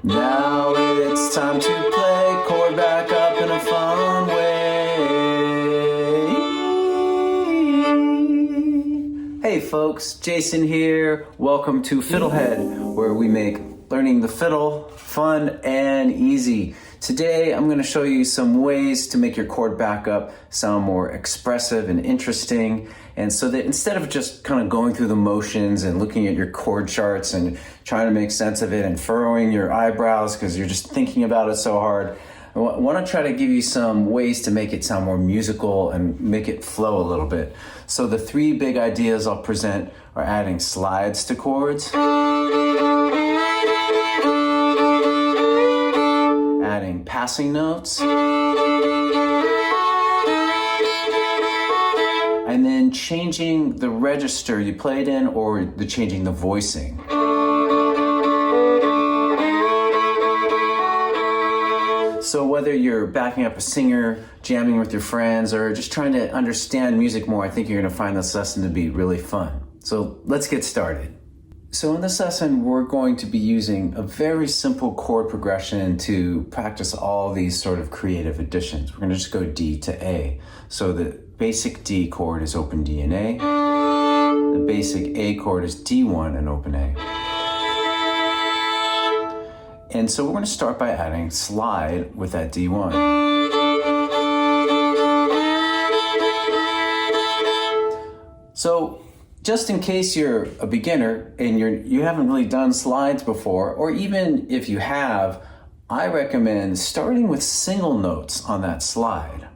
Now it's time to play chord back up in a fun way. Hey folks, Jason here. Welcome to FiddleHed, where we make learning the fiddle fun and easy. Today I'm going to show you some ways to make your chord backup sound more expressive and interesting, and so that instead of just kind of going through the motions and looking at your chord charts and trying to make sense of it and furrowing your eyebrows because you're just thinking about it so hard, I want to try to give you some ways to make it sound more musical and make it flow a little bit. So the three big ideas I'll present are adding slides to chords, adding passing notes, and then changing the register you played in or changing the voicing. So whether you're backing up a singer, jamming with your friends, or just trying to understand music more, I think you're going to find this lesson to be really fun. So let's get started. So in this lesson, we're going to be using a very simple chord progression to practice all these sort of creative additions. We're going to just go D to A. So the basic D chord is open D and A. The basic A chord is D1 and open A. And so we're going to start by adding slide with that D1. So just in case you're a beginner and you haven't really done slides before, or even if you have, I recommend starting with single notes on that slide.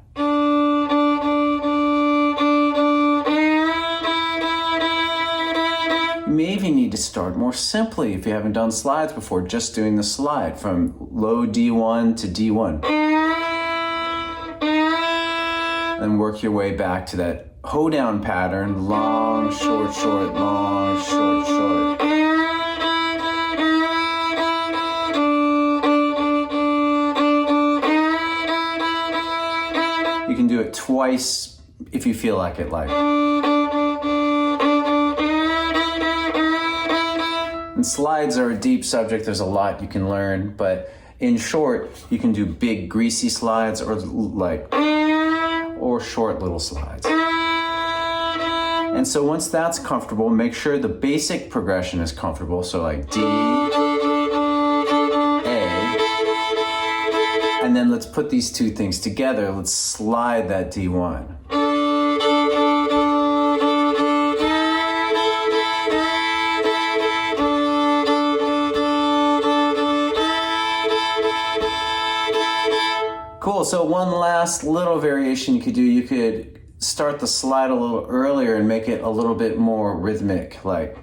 You may even need to start more simply if you haven't done slides before, just doing the slide from low D1 to D1. Then work your way back to that hoedown pattern, long, short, short, long, short, short. You can do it twice if you feel like it, And slides are a deep subject. There's a lot you can learn, but in short, you can do big greasy slides or short little slides. And so once that's comfortable, make sure the basic progression is comfortable. So like D, A, and then let's put these two things together. Let's slide that D1. Cool, so one last little variation you could do, you could start the slide a little earlier and make it a little bit more rhythmic, like.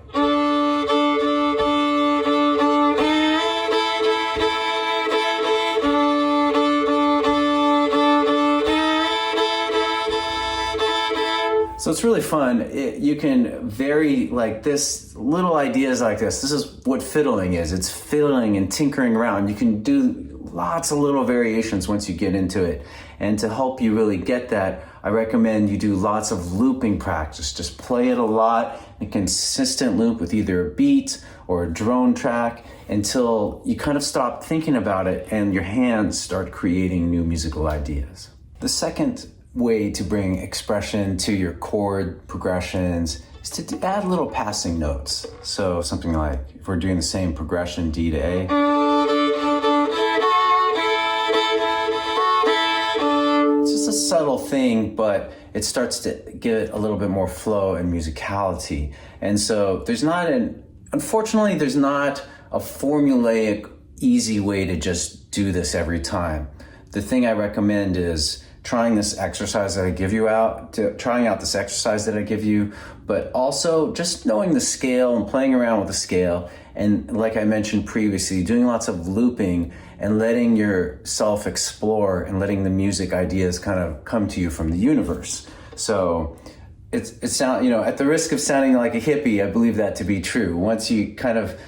So it's really fun. You can vary like this, little ideas like this. This is what fiddling is. It's fiddling and tinkering around. You can do lots of little variations once you get into it. And to help you really get that, I recommend you do lots of looping practice. Just play it a lot, a consistent loop with either a beat or a drone track until you kind of stop thinking about it and your hands start creating new musical ideas. The second way to bring expression to your chord progressions is to add little passing notes. So something like, if we're doing the same progression, D to A, it's just a subtle thing, but it starts to give it a little bit more flow and musicality. And so unfortunately, there's not a formulaic, easy way to just do this every time. The thing I recommend is trying this exercise that I give you trying out this exercise that I give you, but also just knowing the scale and playing around with the scale. And like I mentioned previously, doing lots of looping and letting yourself explore and letting the music ideas kind of come to you from the universe. So at the risk of sounding like a hippie, I believe that to be true. Once you kind of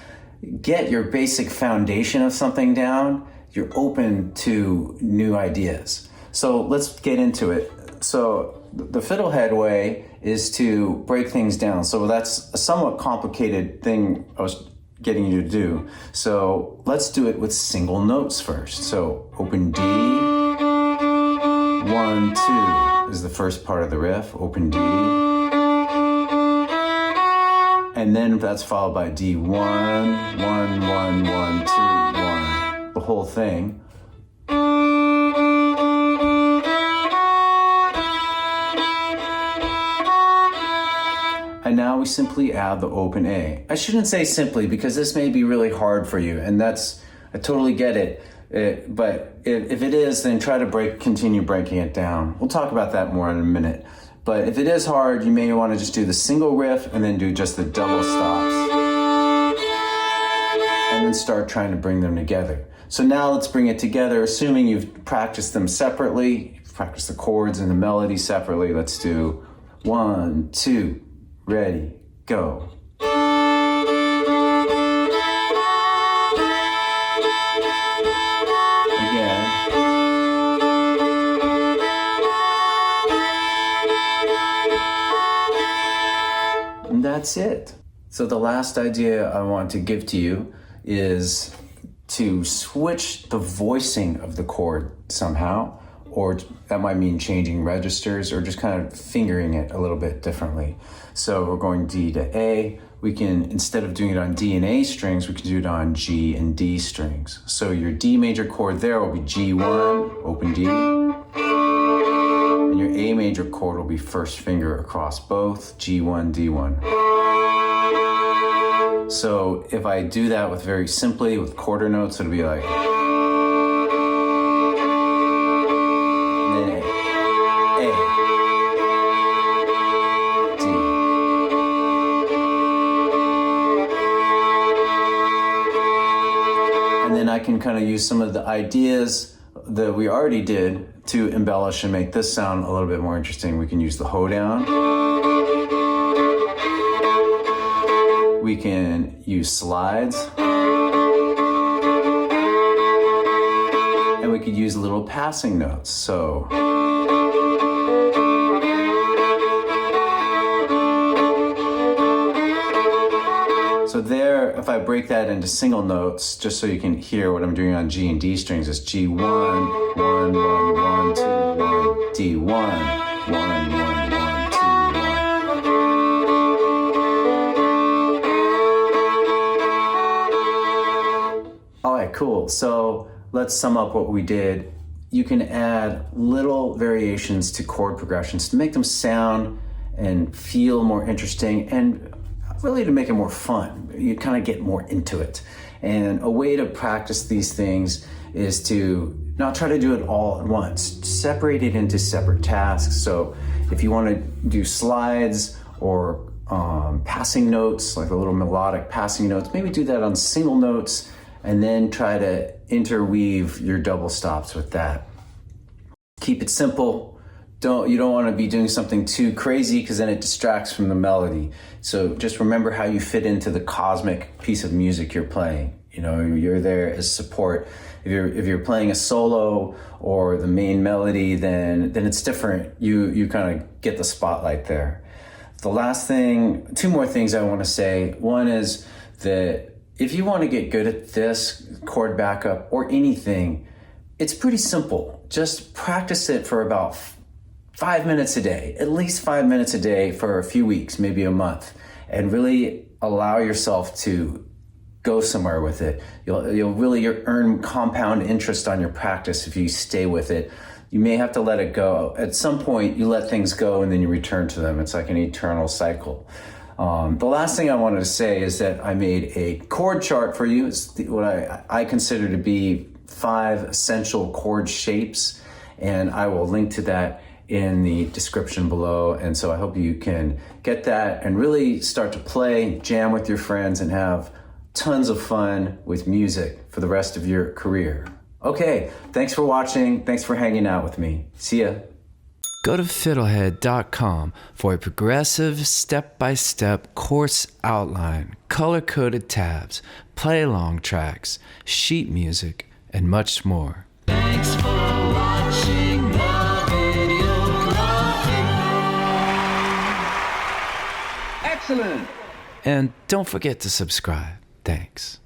get your basic foundation of something down, you're open to new ideas. So let's get into it. So the FiddleHed way is to break things down. So that's a somewhat complicated thing I was getting you to do. So let's do it with single notes first. So open D, 1, 2 is the first part of the riff, open D. And then that's followed by D, 1, 1, 1, 1, 2, 1, the whole thing. And now we simply add the open A. I shouldn't say simply because this may be really hard for you, and I totally get it. But if it is, then try to continue breaking it down. We'll talk about that more in a minute. But if it is hard, you may want to just do the single riff and then do just the double stops. And then start trying to bring them together. So now let's bring it together, assuming you've practiced them separately, practiced the chords and the melody separately. Let's do 1, 2, ready, go. Again. And that's it. So the last idea I want to give to you is to switch the voicing of the chord somehow, or that might mean changing registers or just kind of fingering it a little bit differently. So we're going D to A. We can, instead of doing it on D and A strings, we can do it on G and D strings. So your D major chord there will be G1, open D. And your A major chord will be first finger across both, G1, D1. So if I do that very simply with quarter notes, it'll be like, and then A, D. And then I can kind of use some of the ideas that we already did to embellish and make this sound a little bit more interesting. We can use the hoedown. We can use slides. And we could use little passing notes. So there, if I break that into single notes, just so you can hear what I'm doing on G and D strings, is G1, 1, 1, 1, 2, 1, D1, 1, 1, 1, 2, 1. All right, cool. So let's sum up what we did. You can add little variations to chord progressions to make them sound and feel more interesting, and really to make it more fun. You kind of get more into it. And a way to practice these things is to not try to do it all at once. Separate it into separate tasks. So if you want to do slides or passing notes, like a little melodic passing notes, maybe do that on single notes and then try to interweave your double stops with that. Keep it simple. You don't want to be doing something too crazy because then it distracts from the melody. So just remember how you fit into the cosmic piece of music you're playing. You know, you're there as support. If you're playing a solo or the main melody, then it's different. You kind of get the spotlight there. The last thing, two more things I want to say. One is that if you want to get good at this chord backup or anything, it's pretty simple. Just practice it for about 5 minutes a day, at least 5 minutes a day for a few weeks, maybe a month, and really allow yourself to go somewhere with it. You'll really earn compound interest on your practice if you stay with it. You may have to let it go. At some point, you let things go and then you return to them. It's like an eternal cycle. The last thing I wanted to say is that I made a chord chart for you. It's what I consider to be 5 essential chord shapes, and I will link to that in the description below. And so I hope you can get that and really start to play, jam with your friends, and have tons of fun with music for the rest of your career. Okay, thanks for watching. Thanks for hanging out with me. See ya. Go to FiddleHed.com for a progressive, step-by-step course outline, color-coded tabs, play-along tracks, sheet music, and much more. Thanks for watching the videography. Excellent. And don't forget to subscribe. Thanks.